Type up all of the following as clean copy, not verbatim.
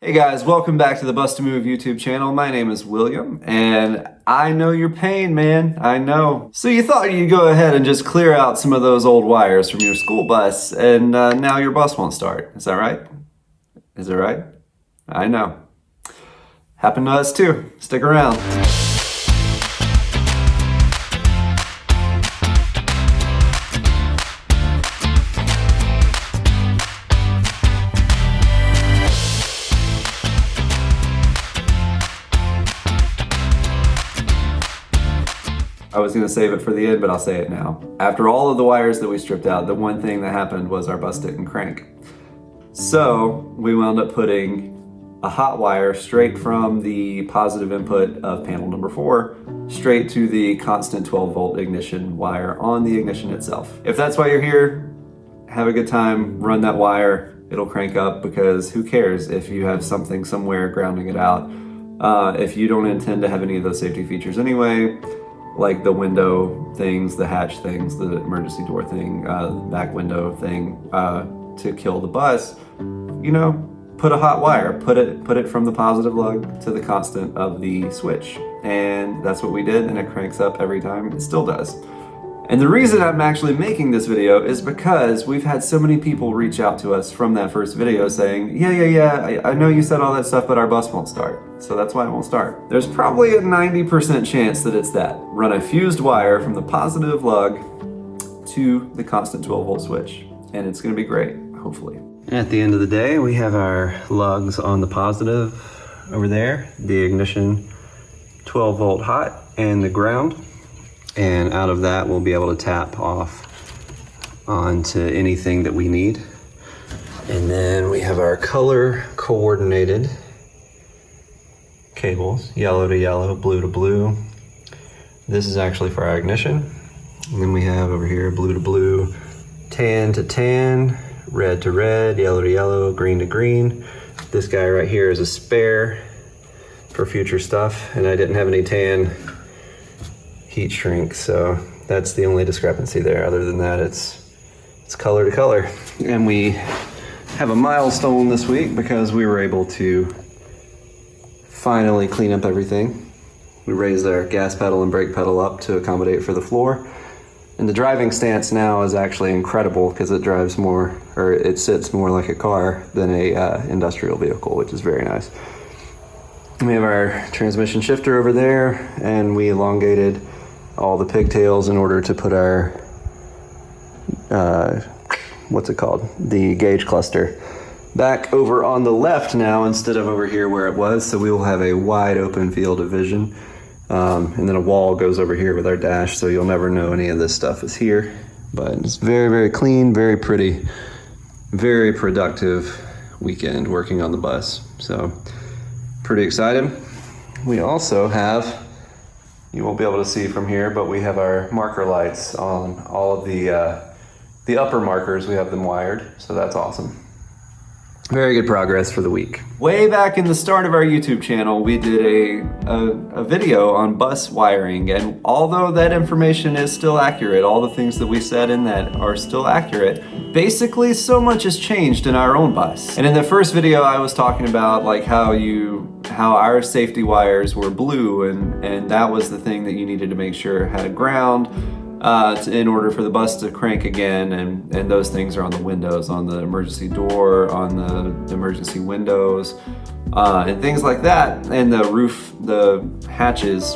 Hey guys, welcome back to the Bussedamove YouTube channel. My name is William, and I know your pain, man. I know. So you thought you'd go ahead and just clear out some of those old wires from your school bus, and now your bus won't start. Is that right? Is it right? I know. Happened to us too. Stick around. I was gonna save it for the end, but I'll say it now. After all of the wires that we stripped out, the one thing that happened was our bus didn't crank. So we wound up putting a hot wire straight from the positive input of panel number 4 straight to the constant 12 volt ignition wire on the ignition itself. If that's why you're here, have a good time, run that wire, it'll crank up, because who cares if you have something somewhere grounding it out. If you don't intend to have any of those safety features anyway, like the window things, the hatch things, the emergency door thing, back window thing, to kill the bus, you know, put a hot wire, put it from the positive lug to the constant of the switch. And that's what we did, and it cranks up every time. It still does. And the reason I'm actually making this video is because we've had so many people reach out to us from that first video saying, yeah, I know you said all that stuff, but our bus won't start. So that's why it won't start. There's probably a 90% chance that it's that. Run a fused wire from the positive lug to the constant 12 volt switch, and it's gonna be great, hopefully. At the end of the day, we have our lugs on the positive over there, the ignition 12 volt hot, and the ground. And out of that, we'll be able to tap off onto anything that we need. And then we have our color coordinated cables, yellow to yellow, blue to blue. This is actually for our ignition. And then we have over here blue to blue, tan to tan, red to red, yellow to yellow, green to green. This guy right here is a spare for future stuff, and I didn't have any tan heat shrink, so that's the only discrepancy there. Other than that, it's color to color. And we have a milestone this week because we were able to finally clean up everything. We raised our gas pedal and brake pedal up to accommodate for the floor. And the driving stance now is actually incredible because it drives more, or it sits more like a car than a industrial vehicle, which is very nice. We have our transmission shifter over there, and we elongated all the pigtails in order to put our, what's it called? The gauge cluster back over on the left now instead of over here where it was. So we will have a wide open field of vision. And then a wall goes over here with our dash, so you'll never know any of this stuff is here. But it's very, very clean, very pretty, very productive weekend working on the bus. So pretty excited. We also have, you won't be able to see from here, but we have our marker lights on all of the upper markers. We have them wired, so that's awesome. Very good progress for the week. Way back in the start of our YouTube channel, we did a video on bus wiring, and although that information is still accurate, all the things that we said in that are still accurate, basically so much has changed in our own bus. And in the first video, I was talking about like how our safety wires were blue, and that was the thing that you needed to make sure had ground in order for the bus to crank again, and those things are on the windows, on the emergency door, on the emergency windows, and things like that. And the roof, the hatches,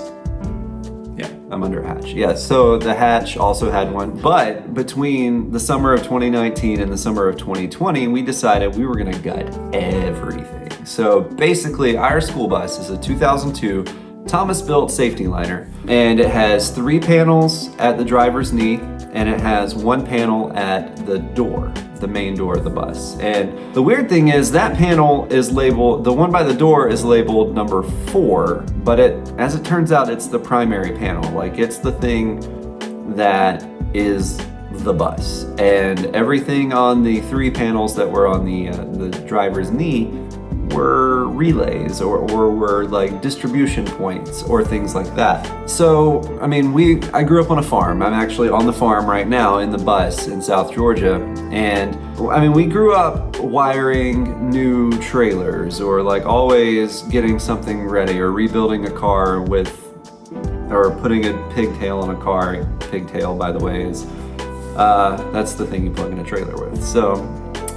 yeah, I'm under a hatch. Yeah, so the hatch also had one. But between the summer of 2019 and the summer of 2020, we decided we were gonna gut everything. So basically, our school bus is a 2002 Thomas-built safety liner, and it has 3 panels at the driver's knee, and it has 1 panel at the door, the main door of the bus. And the weird thing is that panel is labeled, the one by the door is labeled number 4, but as it turns out, it's the primary panel. Like, it's the thing that is the bus. And everything on the 3 panels that were on the driver's knee were relays or were like distribution points or things like that. So, I mean, I grew up on a farm. I'm actually on the farm right now in the bus in South Georgia. And I mean, we grew up wiring new trailers or like always getting something ready or rebuilding a car or putting a pigtail on a car. Pigtail, by the way, is, that's the thing you plug in a trailer with. So,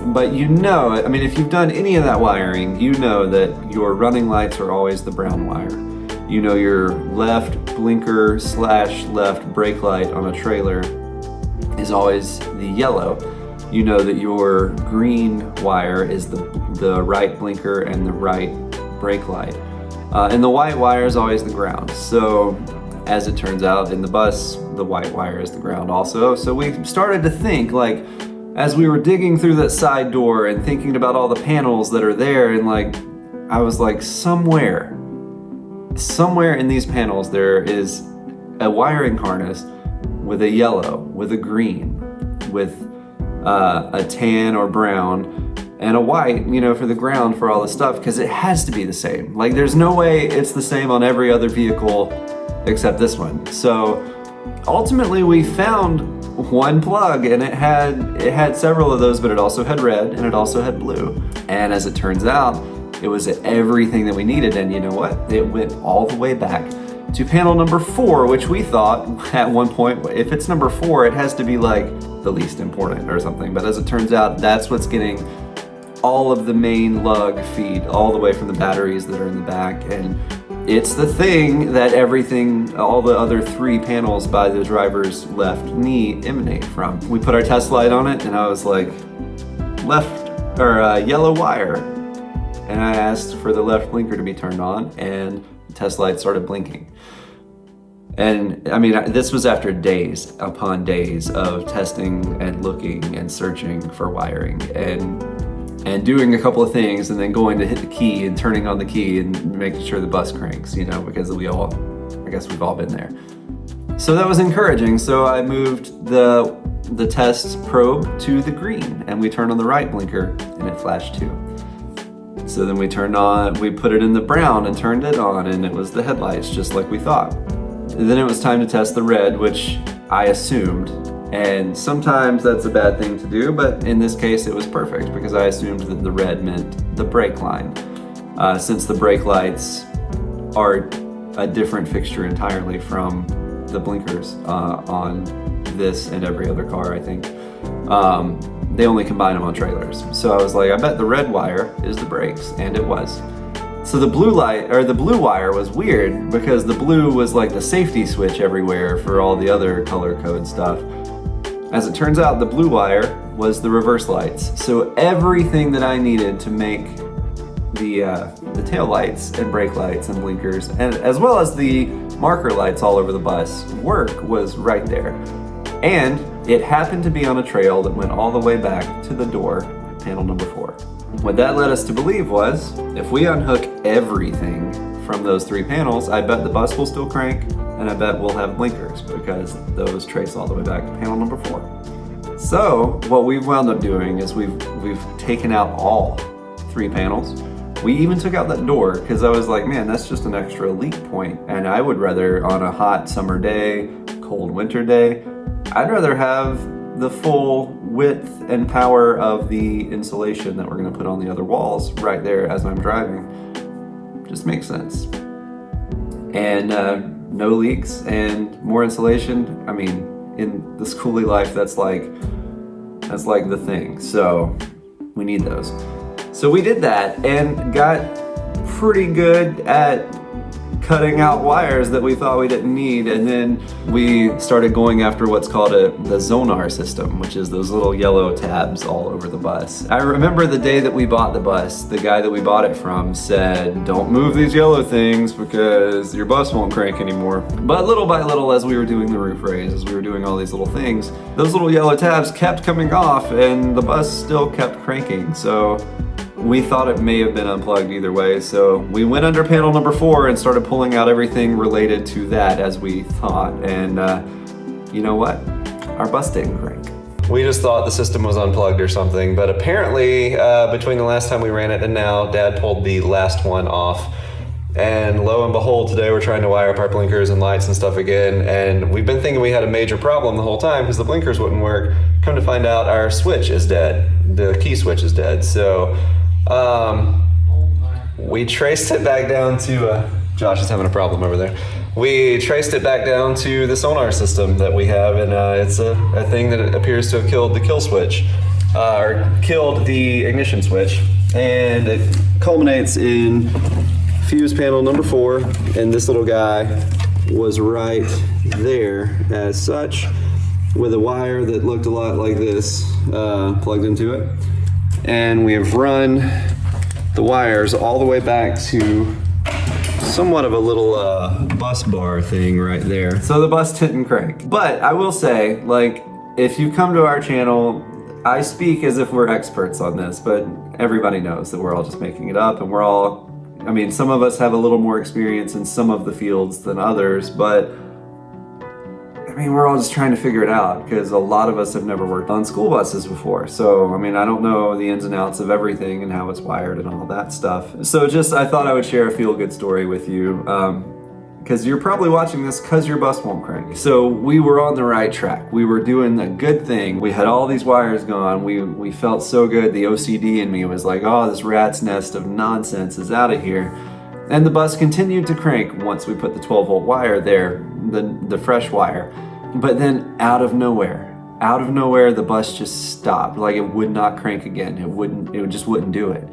but you know, I mean, if you've done any of that wiring, you know that your running lights are always the brown wire. You know your left blinker / left brake light on a trailer is always the yellow. You know that your green wire is the right blinker and the right brake light. And the white wire is always the ground. So, as it turns out, in the bus, the white wire is the ground also. So we started to think, like, as we were digging through that side door and thinking about all the panels that are there, and like, I was like, somewhere in these panels there is a wiring harness with a yellow, with a green, with a tan or brown, and a white, you know, for the ground for all the stuff, because it has to be the same. Like, there's no way it's the same on every other vehicle except this one. So ultimately we found one plug, and it had several of those, but it also had red and it also had blue. And as it turns out, it was everything that we needed. And you know what? It went all the way back to panel number 4, which we thought at one point, if it's number 4, it has to be like the least important or something. But as it turns out, that's what's getting all of the main lug feed all the way from the batteries that are in the back. And it's the thing that all the other 3 panels by the driver's left knee emanate from. We put our test light on it, and I was like, yellow wire. And I asked for the left blinker to be turned on, and the test light started blinking. And I mean, this was after days upon days of testing and looking and searching for wiring and doing a couple of things, and then going to hit the key and turning on the key and making sure the bus cranks, you know, because I guess we've all been there. So that was encouraging. So I moved the test probe to the green, and we turned on the right blinker, and it flashed too. So then we put it in the brown and turned it on, and it was the headlights, just like we thought. And then it was time to test the red, which I assumed. And sometimes that's a bad thing to do, but in this case it was perfect, because I assumed that the red meant the brake line. Since the brake lights are a different fixture entirely from the blinkers on this and every other car, I think. They only combine them on trailers. So I was like, I bet the red wire is the brakes, and it was. So the blue wire was weird, because the blue was like the safety switch everywhere for all the other color code stuff. As it turns out, the blue wire was the reverse lights. So everything that I needed to make the tail lights and brake lights and blinkers, and as well as the marker lights all over the bus work, was right there. And it happened to be on a trail that went all the way back to the door, panel number 4. What that led us to believe was, if we unhook everything from those 3 panels, I bet the bus will still crank, and I bet we'll have blinkers, because those trace all the way back to panel number 4. So what we've wound up doing is we've taken out all 3 panels. We even took out that door, because I was like, man, that's just an extra leak point, and I would rather, on a hot summer day, cold winter day, I'd rather have the full width and power of the insulation that we're going to put on the other walls right there as I'm driving. Just makes sense. And no leaks and more insulation. I mean, in the Skoolie life, that's like the thing. So we need those. So we did that and got pretty good at cutting out wires that we thought we didn't need, and then we started going after what's called the zonar system, which is those little yellow tabs all over the bus. I remember the day that we bought the bus, the guy that we bought it from said, don't move these yellow things because your bus won't crank anymore. But little by little, as we were doing the roof raise, as we were doing all these little things, those little yellow tabs kept coming off and the bus still kept cranking. So we thought it may have been unplugged either way, so we went under panel number 4 and started pulling out everything related to that as we thought, and you know what? Our bus didn't crank. We just thought the system was unplugged or something, but apparently between the last time we ran it and now, Dad pulled the last one off. And lo and behold, today we're trying to wire up our blinkers and lights and stuff again, and we've been thinking we had a major problem the whole time because the blinkers wouldn't work. Come to find out, our switch is dead. The key switch is dead. So we traced it back down to, Josh is having a problem over there. We traced it back down to the sonar system that we have, and it's a thing that appears to have killed the kill switch, or killed the ignition switch, and it culminates in fuse panel number 4, and this little guy was right there as such, with a wire that looked a lot like this plugged into it. And we have run the wires all the way back to somewhat of a little bus bar thing right there. So the bus didn't crank. But I will say, like, if you come to our channel, I speak as if we're experts on this, but everybody knows that we're all just making it up, and we're all, I mean, some of us have a little more experience in some of the fields than others, but I mean, we're all just trying to figure it out because a lot of us have never worked on school buses before. So, I mean, I don't know the ins and outs of everything and how it's wired and all that stuff. So I thought I would share a feel-good story with you because you're probably watching this because your bus won't crank. So we were on the right track. We were doing a good thing. We had all these wires gone. We felt so good. The OCD in me was like, oh, this rat's nest of nonsense is out of here. And the bus continued to crank once we put the 12-volt wire there, the fresh wire. But then out of nowhere, the bus just stopped. Like, it would not crank again. It just wouldn't do it.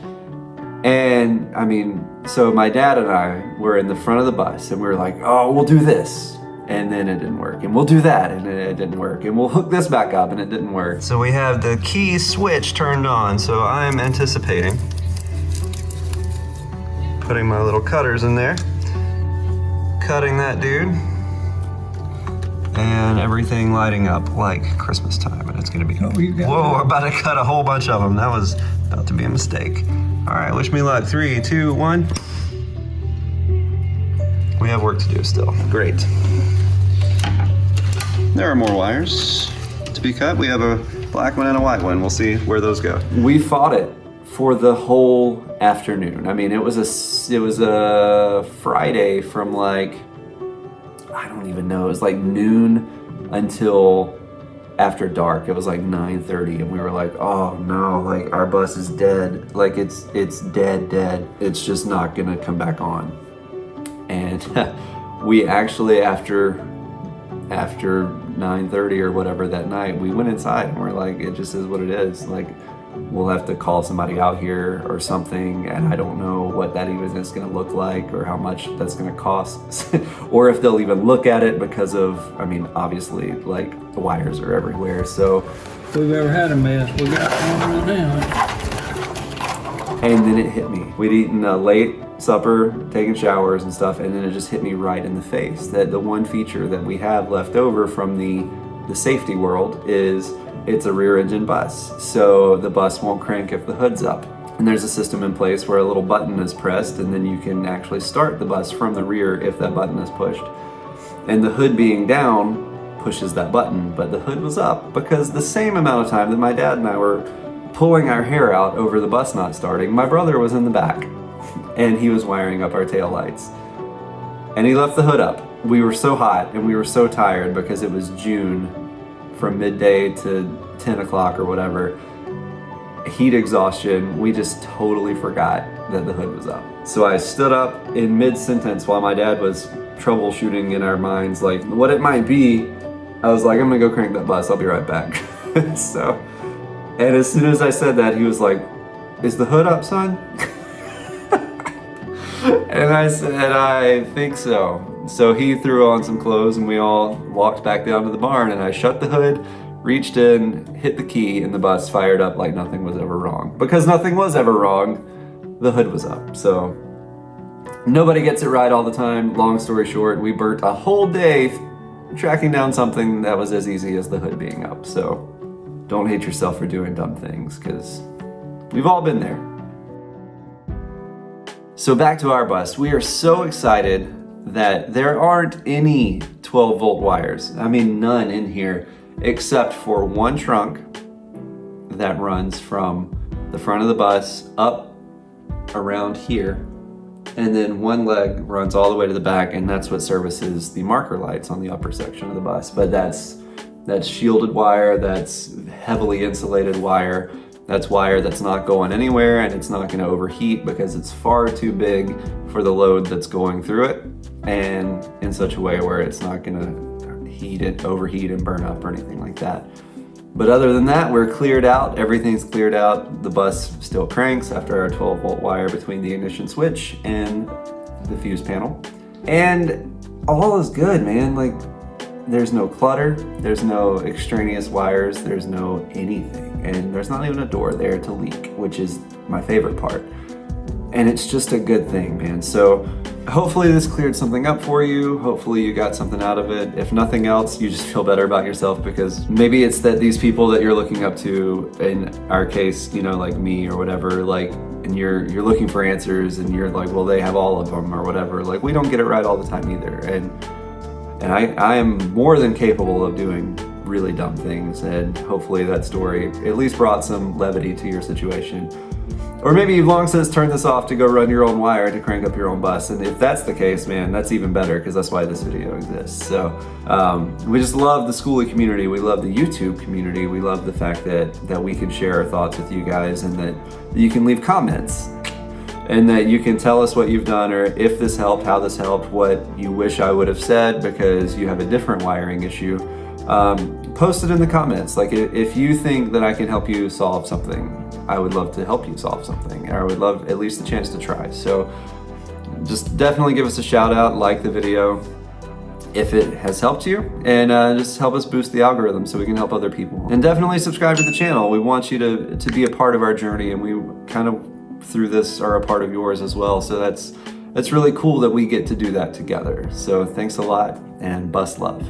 And I mean, so my dad and I were in the front of the bus, and we were like, oh, we'll do this. And then it didn't work. And we'll do that, and it didn't work. And we'll hook this back up, and it didn't work. So we have the key switch turned on. So I'm anticipating putting my little cutters in there, cutting that dude, and everything lighting up like Christmas time, and it's gonna be, whoa, we're about to cut a whole bunch of them. That was about to be a mistake. All right, wish me luck. 3, 2, 1. We have work to do still. Great. There are more wires to be cut. We have a black one and a white one. We'll see where those go. We fought it for the whole afternoon. I mean, it was a Friday from like, I don't even know, it was like noon until after dark. It was like 9:30, and we were like, oh no, like our bus is dead. Like it's dead. It's just not gonna come back on. And we actually, after 9:30 or whatever that night, we went inside and we're like, it just is what it is. Like, we'll have to call somebody out here or something, and I don't know what that even is going to look like or how much that's going to cost or if they'll even look at it because of, I mean, obviously, like, the wires are everywhere. So if we've ever had a mess, we got one right now. And then it hit me. We'd eaten a late supper, taking showers and stuff, and then it just hit me right in the face that the one feature that we have left over from the safety world is it's a rear engine bus. So the bus won't crank if the hood's up. And there's a system in place where a little button is pressed, and then you can actually start the bus from the rear if that button is pushed. And the hood being down pushes that button, but the hood was up because the same amount of time that my dad and I were pulling our hair out over the bus not starting, my brother was in the back and he was wiring up our taillights. And he left the hood up. We were so hot and we were so tired because it was June, from midday to 10 o'clock or whatever. Heat exhaustion, we just totally forgot that the hood was up. So I stood up in mid-sentence while my dad was troubleshooting in our minds, like what it might be. I was like, I'm gonna go crank that bus, I'll be right back. So, and as soon as I said that, he was like, is the hood up, son? And I said, I think so. So he threw on some clothes and we all walked back down to the barn, and I shut the hood, reached in, hit the key, and the bus fired up like nothing was ever wrong. Because nothing was ever wrong, the hood was up. So nobody gets it right all the time. Long story short, we burnt a whole day tracking down something that was as easy as the hood being up. So don't hate yourself for doing dumb things, because we've all been there. So back to our bus. We are so excited that there aren't any 12-volt wires. I mean, none in here. except for one trunk that runs from the front of the bus up around here, and then one leg runs all the way to the back, and that's what services the marker lights on the upper section of the bus. But that's shielded wire, that's heavily insulated wire, that's wire that's not going anywhere, and it's not going to overheat because it's far too big for the load that's going through it, and in such a way where it's not going to overheat and burn up or anything like that. But other than that, we're cleared out. Everything's cleared out. The bus still cranks after our 12-volt wire between the ignition switch and the fuse panel. And all is good, man. Like, there's no clutter, there's no extraneous wires, there's no anything. And there's not even a door there to leak, which is my favorite part. And it's just a good thing, man. So hopefully this cleared something up for you. Hopefully you got something out of it. If nothing else, you just feel better about yourself, because maybe it's that these people that you're looking up to, in our case, you know, like me or whatever, like, and you're looking for answers and you're like, well, they have all of them or whatever. Like, we don't get it right all the time either. And I am more than capable of doing really dumb things, and hopefully that story at least brought some levity to your situation. Or maybe you've long since turned this off to go run your own wire to crank up your own bus. And if that's the case, man, that's even better, because that's why this video exists. So we just love the Skoolie community. We love the YouTube community. We love the fact that we can share our thoughts with you guys, and that you can leave comments, and that you can tell us what you've done, or if this helped, how this helped, what you wish I would have said because you have a different wiring issue. Post it in the comments. Like, if you think that I can help you solve something, I would love to help you solve something, or I would love at least a chance to try. So just definitely give us a shout out, like the video if it has helped you, and just help us boost the algorithm so we can help other people. And definitely subscribe to the channel. We want you to be a part of our journey, and we kind of through this are a part of yours as well. So that's really cool that we get to do that together. So thanks a lot, and bus love.